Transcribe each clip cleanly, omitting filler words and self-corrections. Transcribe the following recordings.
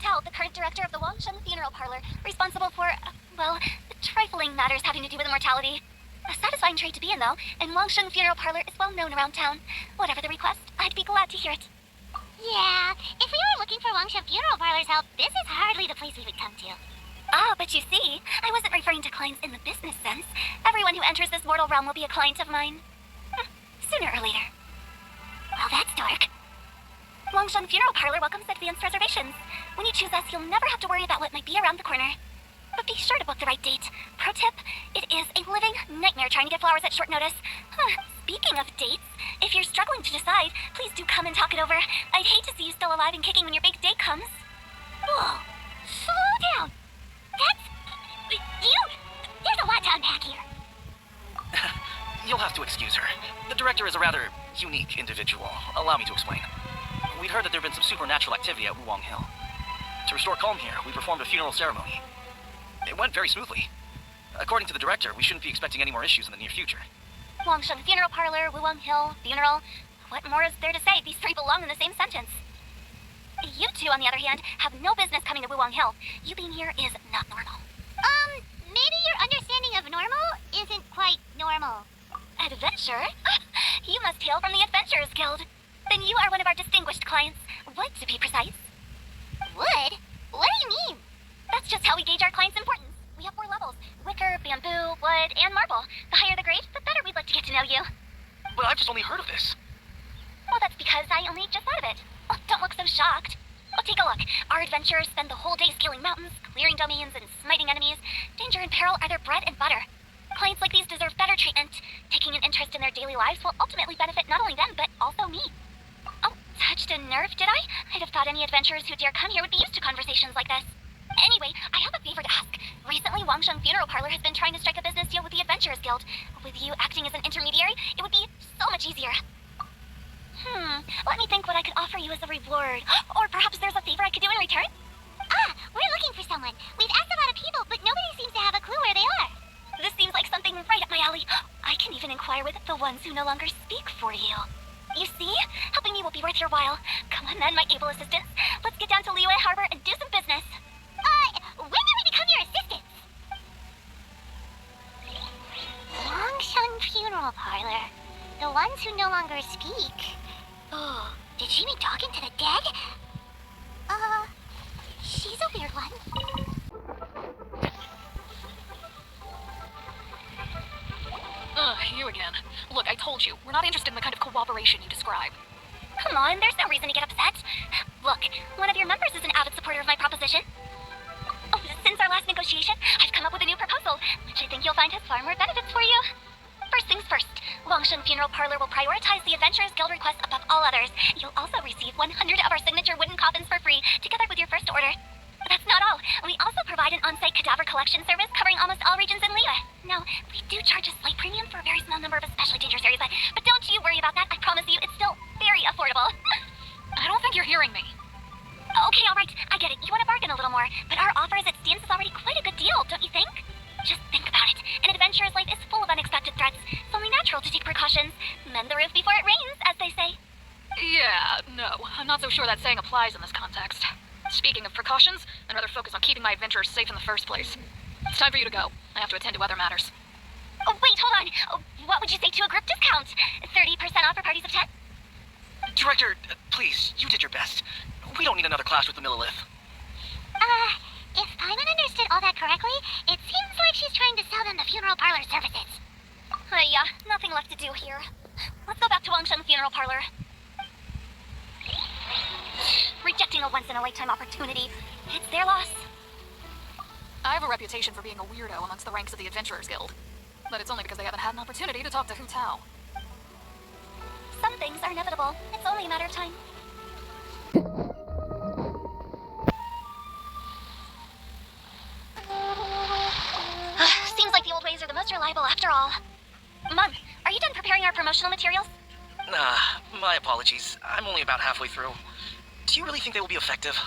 Tao, the current director of the Wangshen Funeral Parlor, responsible for, well, trifling matters having to do with immortality. A satisfying trade to be in, though, and Wangshen Funeral Parlor is well known around town. Whatever the request, I'd be glad to hear it. Yeah, if we were looking for Wangshen Funeral Parlor's help, this is hardly the place we would come to. Ah, but you see, I wasn't referring to clients in the business sense. Everyone who enters this mortal realm will be a client of mine. Sooner or later. Well, that's dark. Wangshen Funeral Parlor welcomes advanced reservations. When you choose us, you'll never have to worry about what might be around the corner. But be sure to book the right date. Pro tip, it is a living nightmare trying to get flowers at short notice. Speaking of dates, if you're struggling to decide, please do come and talk it over. I'd hate to see you still alive and kicking when your big date comes. Whoa, slow down. That's... There's a lot to unpack here. You'll have to excuse her. The director is a rather unique individual. Allow me to explain. We'd heard that there had been some supernatural activity at Wuwang Hill. To restore calm here, we performed a funeral ceremony. It went very smoothly. According to the director, we shouldn't be expecting any more issues in the near future. Wangshen Funeral Parlor, Wuwang Hill, funeral. What more is there to say? These three belong in the same sentence. You two, on the other hand, have no business coming to Wuwang Hill. You being here is not normal. Maybe your understanding of normal isn't quite normal. Adventure? You must hail from the Adventurers Guild. Then you are one of our distinguished clients. Wood, to be precise. Wood? What do you mean? That's just how we gauge our clients' importance. We have 4 levels: wicker, bamboo, wood, and marble. The higher the grade, the better we'd like to get to know you. But I've just only heard of this. Well, that's because I only just thought of it. Oh, don't look so shocked. Well, take a look. Our adventurers spend the whole day scaling mountains, clearing domains, and smiting enemies. Danger and peril are their bread and butter. Clients like these deserve better treatment. Taking an interest in their daily lives will ultimately benefit not only them, but also me. Oh, touched a nerve, did I? I'd have thought any adventurers who dare come here would be used to conversations like this. Anyway, I have a favor to ask. Recently, Wangshen Funeral Parlor has been trying to strike a business deal with the Adventurers Guild. With you acting as an intermediary, it would be so much easier. Let me think what I could offer you as a reward. Or perhaps there's a favor I could do in return? We're looking for someone. We've asked a lot of people, but nobody seems to have a clue where they are. This seems like something right up my alley. I can even inquire with the ones who no longer speak for you. You see? Helping me will be worth your while. Come on then, my able assistants. Let's get down to Liyue Harbor and do some business. When did we become your assistants? Wangshen Funeral Parlor. The ones who no longer speak. Oh, did she mean talking to the dead? She's a weird one. You again. Look, I told you, we're not interested in the kind of cooperation you describe. Come on, there's no reason to get upset. Look, one of your members is an avid supporter of my proposition. Oh, since our last negotiation, I've come up with a new proposal, which I think you'll find has far more benefits for you. First things first, Wangshen Funeral Parlor will prioritize the Adventurers Guild request above all others. You'll also receive 100 of our signature wooden coffins for free, together with your first order. But that's not all. We also provide an on-site cadaver collection service covering almost all regions in Liyue. Now, we do charge a slight premium for a very small number of especially dangerous areas, but don't you worry about that. I promise you, it's still very affordable. I don't think you're hearing me. Okay, all right, I get it. You want to bargain a little more, but our offer as it stands is already quite a good deal, don't you think? Just think about it. An adventurer's life is full of unexpected threats. It's only natural to take precautions. Mend the roof before it rains, as they say. Yeah, no, I'm not so sure that saying applies in this context. Speaking of precautions, I'd rather focus on keeping my adventurers safe in the first place. It's time for you to go. I have to attend to other matters. Oh, wait, hold on. What would you say to a group discount? 30% off for parties of 10? Director, please, you did your best. We don't need another clash with the Millilith. If Paimon understood all that correctly, it seems like she's trying to sell them the funeral parlor services. Yeah, nothing left to do here. Let's go back to Wangshen Funeral Parlor. Rejecting a once-in-a-lifetime opportunity. It's their loss. I have a reputation for being a weirdo amongst the ranks of the Adventurers Guild. But it's only because they haven't had an opportunity to talk to Hu Tao. Some things are inevitable. It's only a matter of time. Seems like the old ways are the most reliable after all. Monk, are you done preparing our promotional materials? My apologies. I'm only about halfway through. Do you really think they will be effective?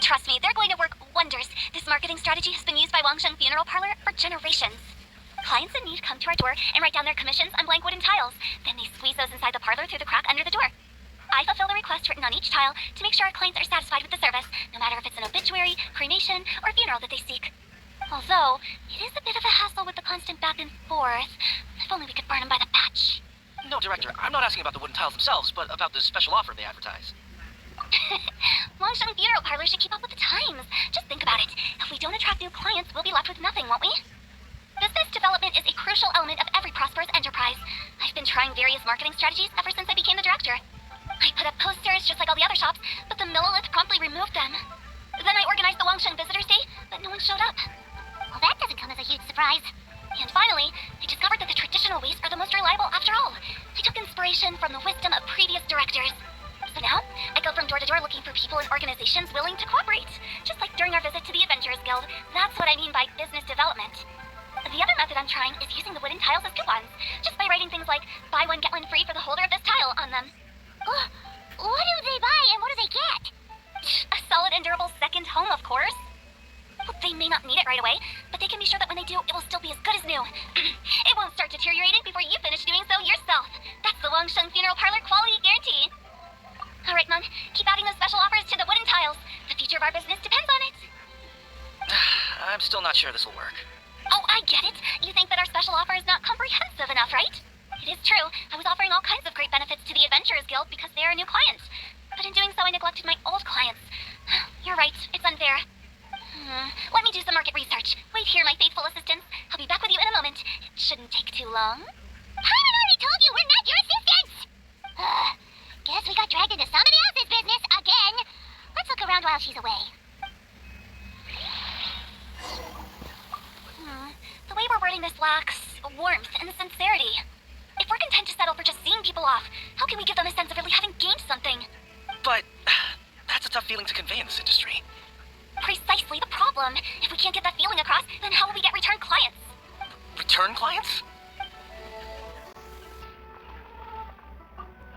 Trust me, they're going to work wonders. This marketing strategy has been used by Wangshen Funeral Parlor for generations. Clients in need come to our door and write down their commissions on blank wooden tiles. Then they squeeze those inside the parlor through the crack under the door. I fulfill the request written on each tile to make sure our clients are satisfied with the service, no matter if it's an obituary, cremation, or funeral that they seek. Although, it is a bit of a hassle with the constant back and forth. If only we could burn them by the batch. No, Director, I'm not asking about the wooden tiles themselves, but about the special offer they advertise. Wangsheng Funeral Parlor should keep up with the times. Just think about it. If we don't attract new clients, we'll be left with nothing, won't we? Business development is a crucial element of every prosperous enterprise. I've been trying various marketing strategies ever since I became the director. I put up posters just like all the other shops, but the Millilith promptly removed them. Then I organized the Wangsheng Visitors Day, but no one showed up. Well, that doesn't come as a huge surprise. And finally, I discovered that the traditional ways are the most reliable after all. I took inspiration from the wisdom of previous directors. So now, I go from door to door looking for people and organizations willing to cooperate. Just like during our visit to the Adventurers Guild. That's what I mean by business development. The other method I'm trying is using the wooden tiles as coupons, just by writing things like, buy one, get one free for the holder of this tile on them. What do they buy and what do they get? A solid and durable second home, of course. Well, they may not need it right away, but they can be sure that when they do, it will still be as good as new. It won't start deteriorating before you finish doing so yourself. That's the Wangsheng Funeral Parlor quality guarantee. All right, Mom, keep adding those special offers to the wooden tiles. The future of our business depends on it. I'm still not sure this will work. Oh, I get it. You think that our special offer is not comprehensive enough, right? It is true. I was offering all kinds of great benefits to the Adventurers Guild because they are a new client. But in doing so, I neglected my old clients. You're right. It's unfair. Let me do some market research. Wait here, my faithful assistants. I'll be back with you in a moment. It shouldn't take too long. Paimon already told you we're not your assistants! Guess we got dragged into somebody else's business again. Let's look around while she's away. The way we're wording this lacks warmth and sincerity. If we're content to settle for just seeing people off, how can we give them a sense of really having gained something? But that's a tough feeling to convey in this industry. Precisely the problem. If we can't get that feeling across, then how will we get return clients? Return clients?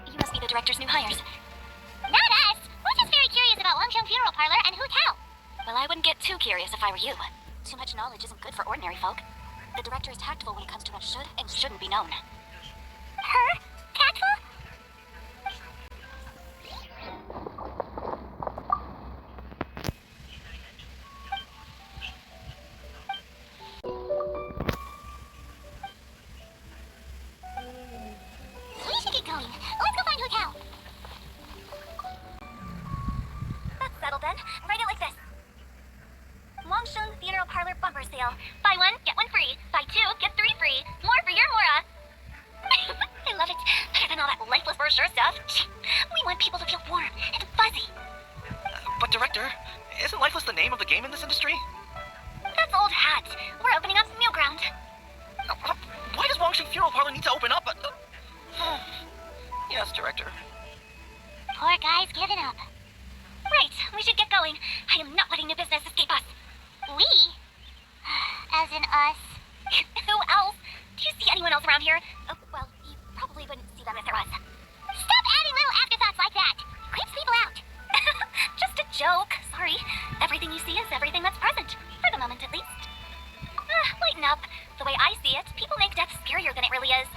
You must be the director's new hires. Not us! We're just very curious about Wangsheng Funeral Parlor and Hu Tao. Well, I wouldn't get too curious if I were you. Too much knowledge isn't good for ordinary folk. The director is tactful when it comes to what should and shouldn't be known. Her? Tactful? We should get going. Let's go find Hu Tao. That's settled then. Write it like this. Wangsheng Funeral Parlor bumper sale. Buy one, get one free. Buy two, get three free. More for your Mora. I love it. Better than all that lifeless brochure stuff. We want people to feel warm and fuzzy. But Director, isn't Lifeless the name of the game in this industry? That's old hat. We're opening up new ground. Why does Wangsheng Funeral Parlor need to open up? Yes, Director. Poor guy's given up. Right, we should get going. I am not letting new business escape us. We? As in us. Who else? Do you see anyone else around here? Well, you probably wouldn't see them if there was. Stop adding little afterthoughts like that. It creeps people out. Just a joke. Sorry. Everything you see is everything that's present. For the moment, at least. Lighten up. The way I see it, people make death scarier than it really is.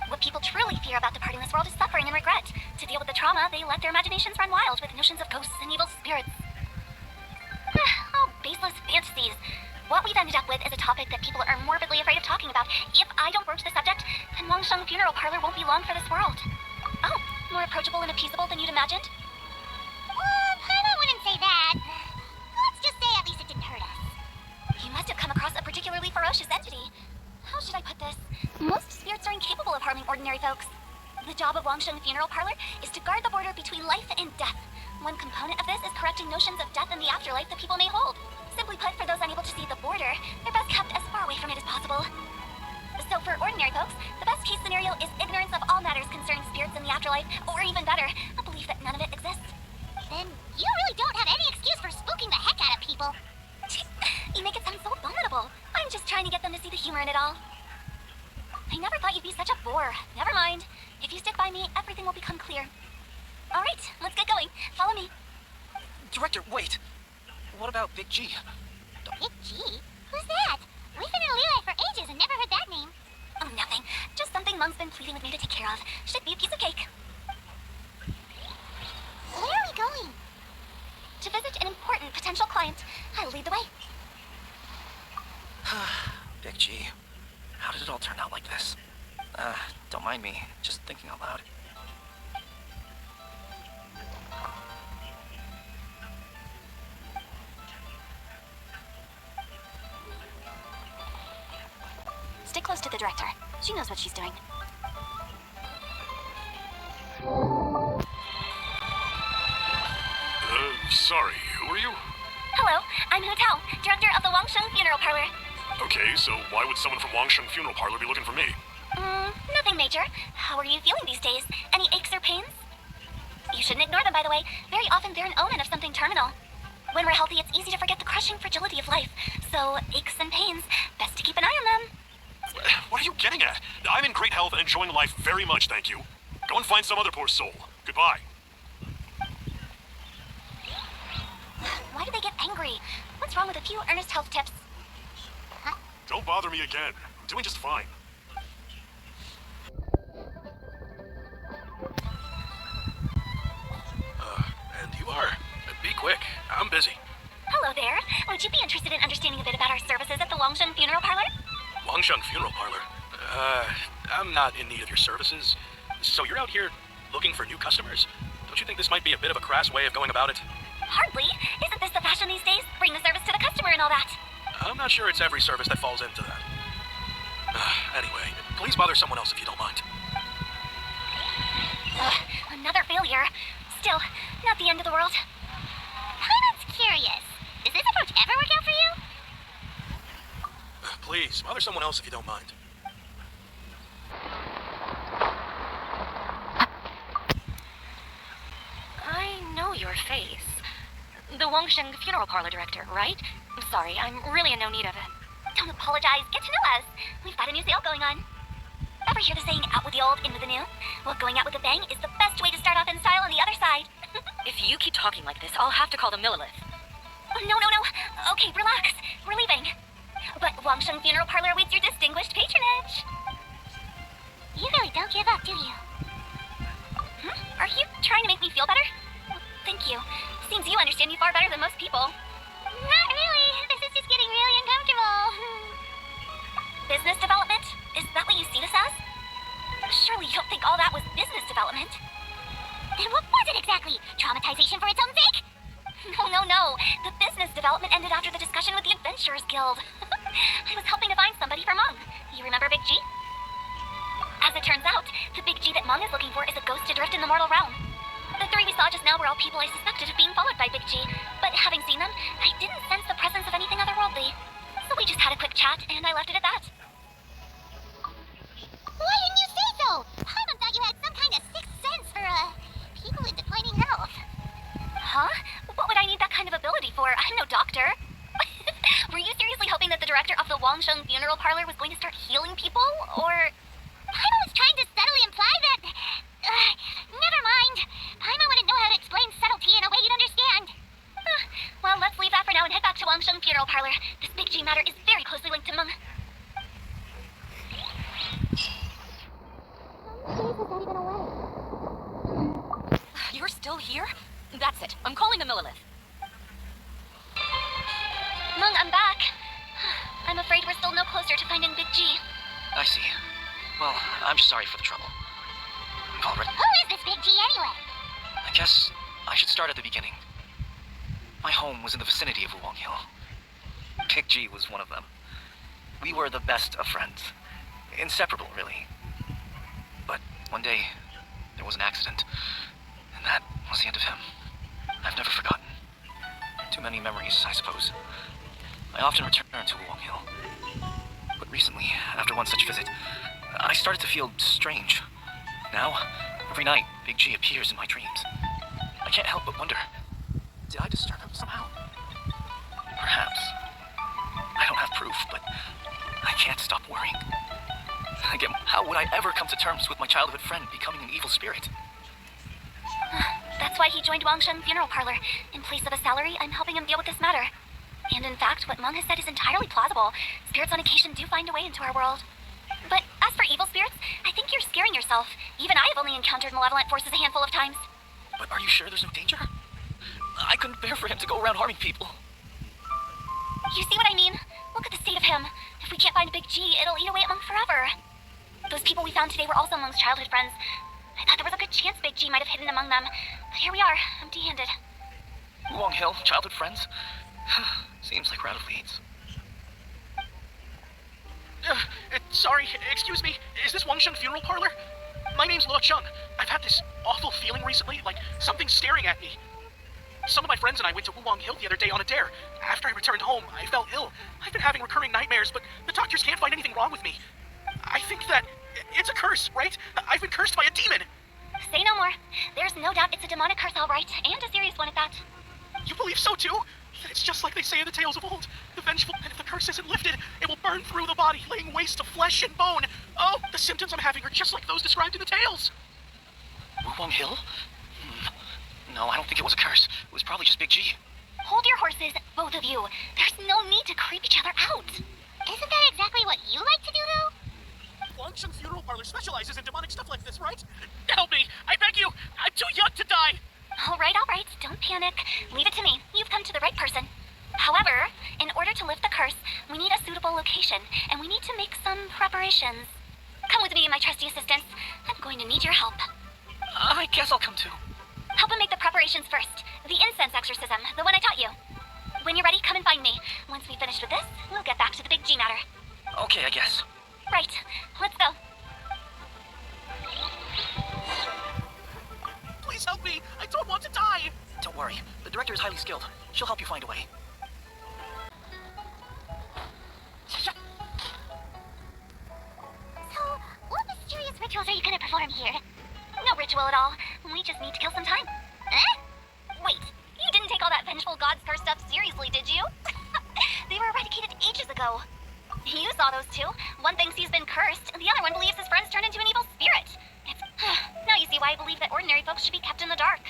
What people truly fear about departing this world is suffering and regret. To deal with the trauma, they let their imaginations run wild with notions of ghosts and evil spirits. Oh, baseless fantasies. What we've ended up with is a topic that people are morbidly afraid of talking about. If I don't broach the subject, then Wangsheng Funeral Parlor won't be long for this world. Oh, more approachable and appeasable than you'd imagined? Paimon wouldn't say that. Let's just say at least it didn't hurt us. You must have come across a particularly ferocious entity. How should I put this? Most spirits are incapable of harming ordinary folks. The job of Wangsheng Funeral Parlor is to guard the border between life and death. One component of this is correcting notions of death and the afterlife that people may hold. Simply put, for those unable to see the border, they're best kept as far away from it as possible. So for ordinary folks, the best case scenario is ignorance of all matters concerning spirits in the afterlife, or even better, a belief that none of it exists. Then you really don't have any excuse for spooking the heck out of people. You make it sound so abominable. I'm just trying to get them to see the humor in it all. I never thought you'd be such a bore. Never mind. If you stick by me, everything will become clear. All right, let's get going. Follow me. Director, wait. What about Big G? Big G? Who's that? We've been in Liyue for ages and never heard that name. Oh, nothing. Just something Mom's been pleading with me to take care of. Should be a piece of cake. you going? To visit an important potential client. I'll lead the way. Big G, how did it all turn out like this? Don't mind me, just thinking out loud. Stick close to the director. She knows what she's doing. Sorry, who are you? Hello, I'm Hotel, director of the Wangsheng Funeral Parlor. Okay, so why would someone from Wangsheng Funeral Parlor be looking for me? Nothing major. How are you feeling these days? Any aches or pains? You shouldn't ignore them, by the way. Very often they're an omen of something terminal. When we're healthy, it's easy to forget the crushing fragility of life. So, aches and pains, best to keep an eye on them. What are you getting at? I'm in great health and enjoying life very much, thank you. Go and find some other poor soul. Goodbye. Why do they get angry? What's wrong with a few earnest health tips? Don't bother me again. I'm doing just fine. And you are? Be quick. I'm busy. Hello there. Would you be interested in understanding a bit about our services at the Wangsheng Funeral Parlor? Wangsheng Funeral Parlor? I'm not in need of your services. So you're out here looking for new customers? Don't you think this might be a bit of a crass way of going about it? Hardly. Isn't this the fashion these days? Bring the service to the customer and all that. I'm not sure it's every service that falls into that. Anyway, please bother someone else if you don't mind. Another failure. Still, not the end of the world. Paimon's curious. Does this approach ever work out for you? Please, bother someone else if you don't mind. I know your face. The Wangsheng Funeral Parlor director, right? I'm sorry, I'm really in no need of it. Don't apologize. Get to know us. We've got a new sale going on. Ever hear the saying, out with the old, in with the new? Well, going out with a bang is the best way to start off in style on the other side. If you keep talking like this, I'll have to call the Millilith. No. Okay, relax. We're leaving. But Wangsheng Funeral Parlor awaits your distinguished patronage. You really don't give up, do you? Are you trying to make me feel better? Thank you. Seems you understand me far better than most people. Not really. This is just getting really uncomfortable. Business development? Is that what you see this as? Surely you don't think all that was business development? Then what was it exactly? Traumatization for its own sake? No. The business development ended after the discussion with the Adventurers Guild. I was helping to find somebody for Mung. You remember Big G? As it turns out, the Big G that Mung is looking for is a ghost adrift in the mortal realm. The three we saw just now were all people I suspected of being followed by Big G, but having seen them, I didn't sense the presence of anything otherworldly. So we just had a quick chat, and I left it at that. Why didn't you say so? Paimon thought you had some kind of sixth sense for, people in declining health. Huh? What would I need that kind of ability for? I'm no doctor. Were you seriously hoping that the director of the Wangsheng Funeral Parlor was going to start healing people, or... Paimon was trying to subtly imply that... never mind. Paimon wouldn't know how to explain subtlety in a way you'd understand. Well, let's leave that for now and head back to Wangsheng Funeral Parlor. This Big G matter is very closely linked to Mung. You're still here? That's it. I'm calling the Millilith. Mung, I'm back. I'm afraid we're still no closer to finding Big G. I see. Well, I'm just sorry for the trouble. Already, Who is this Big G anyway? I guess I should start at the beginning. My home was in the vicinity of Wulong Hill. Big G was one of them. We were the best of friends. Inseparable, really. But one day, there was an accident. And that was the end of him. I've never forgotten. Too many memories, I suppose. I often return to Wulong Hill. But recently, after one such visit, I started to feel strange. Now, every night, Big G appears in my dreams. I can't help but wonder, did I disturb him somehow? Perhaps. I don't have proof, but I can't stop worrying. Again, how would I ever come to terms with my childhood friend becoming an evil spirit? That's why he joined Wangsheng Funeral Parlor. In place of a salary, I'm helping him deal with this matter. And in fact, what Mung has said is entirely plausible. Spirits on occasion do find a way into our world. But as for evil spirits, I think you're scaring yourself. Even I have only encountered malevolent forces a handful of times. But are you sure there's no danger? I couldn't bear for him to go around harming people. You see what I mean? Look at the state of him. If we can't find Big G, it'll eat away at Monk forever. Those people we found today were also Monk's childhood friends. I thought there was a good chance Big G might have hidden among them. But here we are, empty-handed. Wulong Hill, childhood friends? Seems like we're out of leads. Sorry, excuse me. Is this Wangsheng Funeral Parlor? My name's Luo Chung. I've had this awful feeling recently, like something's staring at me. Some of my friends and I went to Wulong Hill the other day on a dare. After I returned home, I felt ill. I've been having recurring nightmares, but the doctors can't find anything wrong with me. I think that it's a curse, right? I've been cursed by a demon. Say no more. There's no doubt it's a demonic curse, all right, and a serious one at that. You believe so too? That it's just like they say in the tales of old. The vengeful, and if the curse isn't lifted, it will burn through the body, laying waste to flesh and bone. Oh, the symptoms I'm having are just like those described in the tales. Wulong Hill? No, I don't think it was a curse. It was probably just Big G. Hold your horses, both of you. There's no need to creep each other out. Isn't that exactly what you like to do, though? Wangsheng Funeral Parlor specializes in demonic stuff like this, right? Help me! I beg you! I'm too young to die! All right, don't panic. Leave it to me. You've come to the right person. However, in order to lift the curse, we need a suitable location, and we need to make some preparations. Come with me, my trusty assistants. I'm going to need your help. I guess I'll come too. Help him make the preparations first. The incense exorcism, the one I taught you. When you're ready, come and find me. Once we finish with this, we'll get back to the Big G matter. Okay, I guess. Right. Let's go. Please help me! I don't want to die! Don't worry. The director is highly skilled. She'll help you find a way. So, what mysterious rituals are you gonna perform here? No ritual at all. We just need to kill some time. Wait, you didn't take all that vengeful god's curse stuff seriously, did you? They were eradicated ages ago. You saw those two. One thinks he's been cursed, and the other one believes his friends turned into an evil spirit. Now you see why I believe that ordinary folks should be kept in the dark.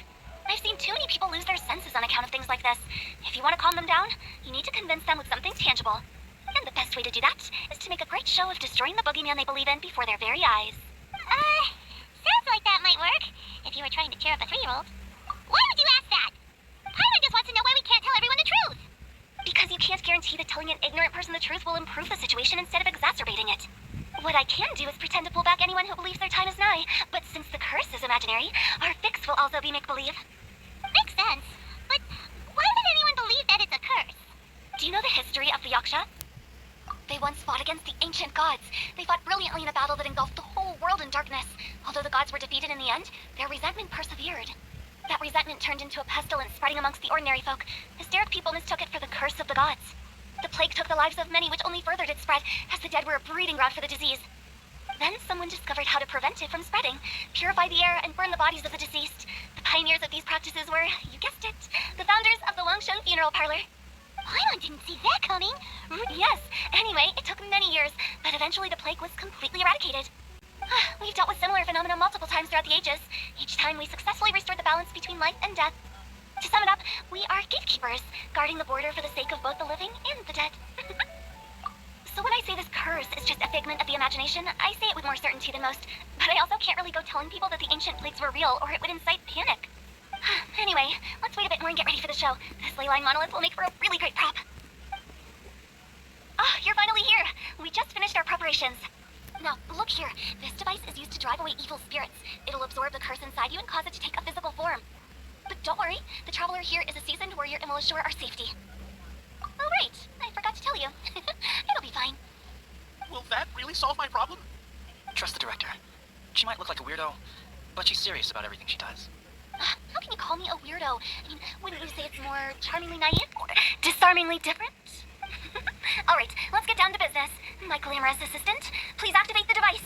I've seen too many people lose their senses on account of things like this. If you want to calm them down, you need to convince them with something tangible. And the best way to do that is to make a great show of destroying the boogeyman they believe in before their very eyes. Sounds like that might work, if you were trying to cheer up a 3-year-old. Why would you ask that? Paimon just wants to know why we can't tell everyone the truth. Because you can't guarantee that telling an ignorant person the truth will improve the situation instead of exacerbating it. What I can do is pretend to pull back anyone who believes their time is nigh, but since the curse is imaginary, our fix will also be make-believe. Makes sense. But why would anyone believe that it's a curse? Do you know the history of the Yaksha? They once fought against the ancient gods. They fought brilliantly in a battle that engulfed the whole world in darkness. Although the gods were defeated in the end, their resentment persevered. That resentment turned into a pestilence spreading amongst the ordinary folk. Hysteric people mistook it for the curse of the gods. The plague took the lives of many, which only furthered its spread, as the dead were a breeding ground for the disease. Then someone discovered how to prevent it from spreading, purify the air, and burn the bodies of the deceased. The pioneers of these practices were, you guessed it, the founders of the Wangsheng Funeral Parlor. Paimon didn't see that coming. Yes. Anyway, it took many years, but eventually the plague was completely eradicated. We've dealt with similar phenomena multiple times throughout the ages. Each time we successfully restored the balance between life and death. To sum it up, we are gatekeepers, guarding the border for the sake of both the living and the dead. So when I say this curse is just a figment of the imagination, I say it with more certainty than most. But I also can't really go telling people that the ancient plagues were real, or it would incite panic. Anyway, let's wait a bit more and get ready for the show. This ley line monolith will make for a really great prop. Oh, you're finally here. We just finished our preparations. Now, look here. This device is used to drive away evil spirits. It'll absorb the curse inside you and cause it to take a physical form. But don't worry, the traveler here is a seasoned warrior and will assure our safety. Oh, right. I forgot to tell you. It'll be fine. Will that really solve my problem? Trust the director. She might look like a weirdo, but she's serious about everything she does. How can you call me a weirdo? I mean, wouldn't you say it's more charmingly naive? Or disarmingly different? All right, let's get down to business. My glamorous assistant, please activate the device.